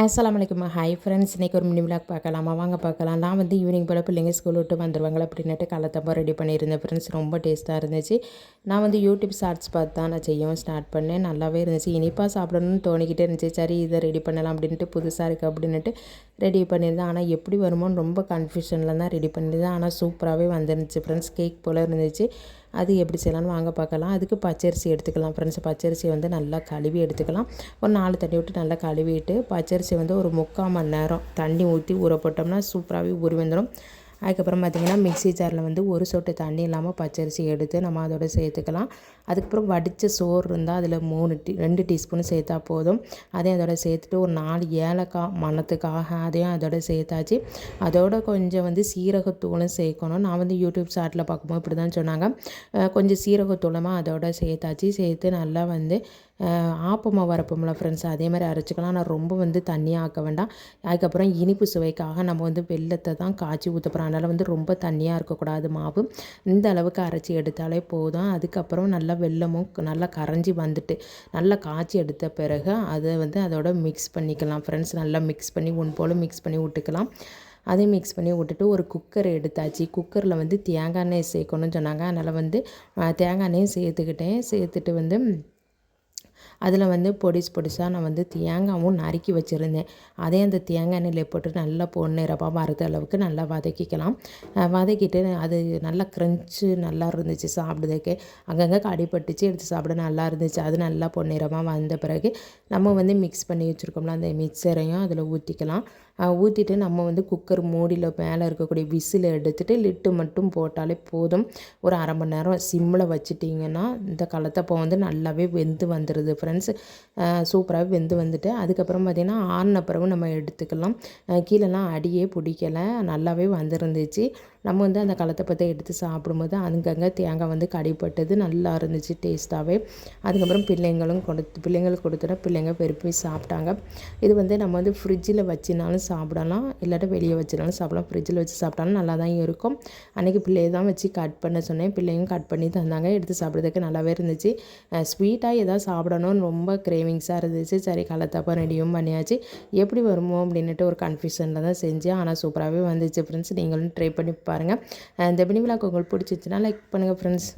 அஸ்ஸலாமு அலைக்கும். Hi friends, இன்றைக்கி ஒரு மினி விலாக் பார்க்கலாமா? வாங்க பார்க்கலாம். நான் வந்து ஈவினிங் போல் பிள்ளைங்க ஸ்கூல் விட்டு வந்துடுவாங்களா அப்படின்ட்டு கலத்தப்போ ரெடி பண்ணியிருந்தேன் ஃப்ரெண்ட்ஸ். ரொம்ப டேஸ்ட்டாக இருந்துச்சு. நான் வந்து யூடியூப் ஷார்ட்ஸ் பார்த்து தான் நான் செய்யவும் ஸ்டார்ட் பண்ணேன். நல்லாவே இருந்துச்சு. இனிப்பாக சாப்பிடணும்னு தோணிக்கிட்டே இருந்துச்சு. சரி, இதை ரெடி பண்ணலாம் அப்படின்ட்டு, புதுசாக இருக்குது அப்படின்ட்டு ரெடி பண்ணியிருந்தேன். ஆனால் எப்படி வருமோன்னு ரொம்ப கன்ஃபியூஷனில் தான் ரெடி பண்ணியிருந்தேன். ஆனால் சூப்பராகவே வந்துருந்துச்சு ஃப்ரெண்ட்ஸ். கேக் போல் இருந்துச்சு. அது எப்படி செய்யலாம்னு வாங்க பார்க்கலாம். அதுக்கு பச்சரிசி எடுத்துக்கலாம் ஃப்ரெண்ட்ஸ். பச்சரிசி வந்து நல்லா கழுவி எடுத்துக்கலாம். ஒரு 4 தண்ணி விட்டு நல்லா கழுவிட்டு பச்சரிசி வந்து ஒரு 3/4 மணி நேரம் தண்ணி ஊற்றி ஊற போட்டோம்னா சூப்பராகவே ஊறி வந்துடும். அதுக்கப்புறம் பார்த்திங்கன்னா மிக்ஸி ஜாரில் வந்து ஒரு சொட்டு தண்ணி இல்லாமல் பச்சரிசி எடுத்து நம்ம அதோட சேர்த்துக்கலாம். அதுக்கப்புறம் வடித்த சோறு இருந்தால் அதில் 2 டீஸ்பூன் சேர்த்தா போதும். அதையும் அதோட சேர்த்துட்டு ஒரு 4 ஏலக்காய் மணத்துக்காக அதையும் அதோட சேர்த்தாச்சு. அதோட கொஞ்சம் வந்து சீரகத்தூளும் சேர்க்கணும். நான் வந்து யூடியூப் ஷார்ட்டில் பார்க்கும்போது இப்படி தான் சொன்னாங்க. கொஞ்சம் சீரகத்தூளமாக அதோட சேர்த்தாச்சு. சேர்த்து நல்லா வந்து ஆப்பமாக வரப்போம்ல ஃப்ரெண்ட்ஸ், அதே மாதிரி அரைச்சிக்கலாம். ஆனால் ரொம்ப வந்து தண்ணியாக ஆக்க வேண்டாம். அதுக்கப்புறம் இனிப்பு சுவைக்காக நம்ம வந்து வெல்லத்தை தான் காய்ச்சி ஊற்ற போகிறோம். அதனால் வந்து ரொம்ப தண்ணியாக இருக்கக்கூடாது மாவு. இந்த அளவுக்கு அரைச்சி எடுத்தாலே போதும். அதுக்கப்புறம் நல்லா வெல்லமும் நல்லா கரைஞ்சி வந்துட்டு நல்லா காய்ச்சி எடுத்த பிறகு அதை வந்து அதோட மிக்ஸ் பண்ணிக்கலாம் ஃப்ரெண்ட்ஸ். நல்லா மிக்ஸ் பண்ணி போல் மிக்ஸ் பண்ணி விட்டுக்கலாம். அதையும் மிக்ஸ் பண்ணி விட்டுட்டு ஒரு குக்கர் எடுத்தாச்சு. குக்கரில் வந்து தேங்காய் எண்ணெய் சேர்க்கணும்னு சொன்னாங்க. அதனால் வந்து தேங்காய் எண்ணெயும் சேர்த்துக்கிட்டேன். சேர்த்துட்டு வந்து அதில் வந்து பொடிசாக நான் வந்து தேங்காயும் நறுக்கி வச்சுருந்தேன். அதே அந்த தேங்காய் எண்ணெயில் போட்டு நல்லா பொன்னிறமாக வறுத்த அளவுக்கு நல்லா வதக்கிக்கலாம். வதக்கிட்டு அது நல்லா க்ரன்ச்சு நல்லா இருந்துச்சு சாப்பிடுறதுக்கு. அங்கங்கே அடிபட்டுச்சு, எடுத்து சாப்பிட நல்லா இருந்துச்சு. அது நல்லா பொன்னிறமாக வந்த பிறகு நம்ம வந்து மிக்ஸ் பண்ணி வச்சுருக்கோம்ல அந்த மிக்சரையும் அதில் ஊற்றிக்கலாம். ஊற்றிட்டு நம்ம வந்து குக்கர் மூடியில் மேலே இருக்கக்கூடிய விசில் எடுத்துகிட்டு லிட்டு மட்டும் போட்டாலே போதும். ஒரு 1/2 மணி நேரம் சிம்மில் வச்சுட்டிங்கன்னா இந்த கலத்தப்பம் வந்து நல்லாவே வெந்து வந்துடுது ஃப்ரெண்ட்ஸ். சூப்பராகவே வெந்து வந்துட்டு அதுக்கப்புறம் பார்த்திங்கன்னா ஆறின பிறகு நம்ம எடுத்துக்கலாம். கீழெல்லாம் அடியே பிடிக்கலை, நல்லாவே வந்துருந்துச்சு. நம்ம வந்து அந்த கலத்தப்பத்தை எடுத்து சாப்பிடும்போது அங்கங்கே தேங்காய் வந்து கடிப்பட்டது நல்லா இருந்துச்சு டேஸ்ட்டாகவே. அதுக்கப்புறம் பிள்ளைங்களுக்கு கொடுத்துட்டா பிள்ளைங்க விரும்பி சாப்பிட்டாங்க. இது வந்து நம்ம வந்து ஃப்ரிட்ஜில் வச்சுனாலும் சாப்பிடலாம், இல்லாட்டி வெளியே வச்சுனாலும் சாப்பிடலாம். ஃப்ரிட்ஜில் வச்சு சாப்பிட்டாலும் நல்லா தான் இருக்கும். அன்றைக்கி பிள்ளையை தான் வச்சு கட் பண்ண சொன்னேன். பிள்ளைங்க கட் பண்ணி தந்தாங்க. எடுத்து சாப்பிட்றதுக்கு நல்லாவே இருந்துச்சு. ஸ்வீட்டாக எதாவது சாப்பிடணும்னு ரொம்ப கிரேவிங்ஸாக இருந்துச்சு. சரி, கலத்தப்பம் ரெடியும் பண்ணியாச்சு. எப்படி வருமோ அப்படின்ட்டு ஒரு கன்ஃபியூஷனில் தான் செஞ்சேன். ஆனால் சூப்பராகவே வந்துச்சு ஃப்ரெண்ட்ஸ். நீங்களும் ட்ரை பண்ணி பாருங்கள். இந்த மினி விலாக் உங்களுக்கு பிடிச்சிச்சுன்னா லைக் பண்ணுங்கள் ஃப்ரெண்ட்ஸ்.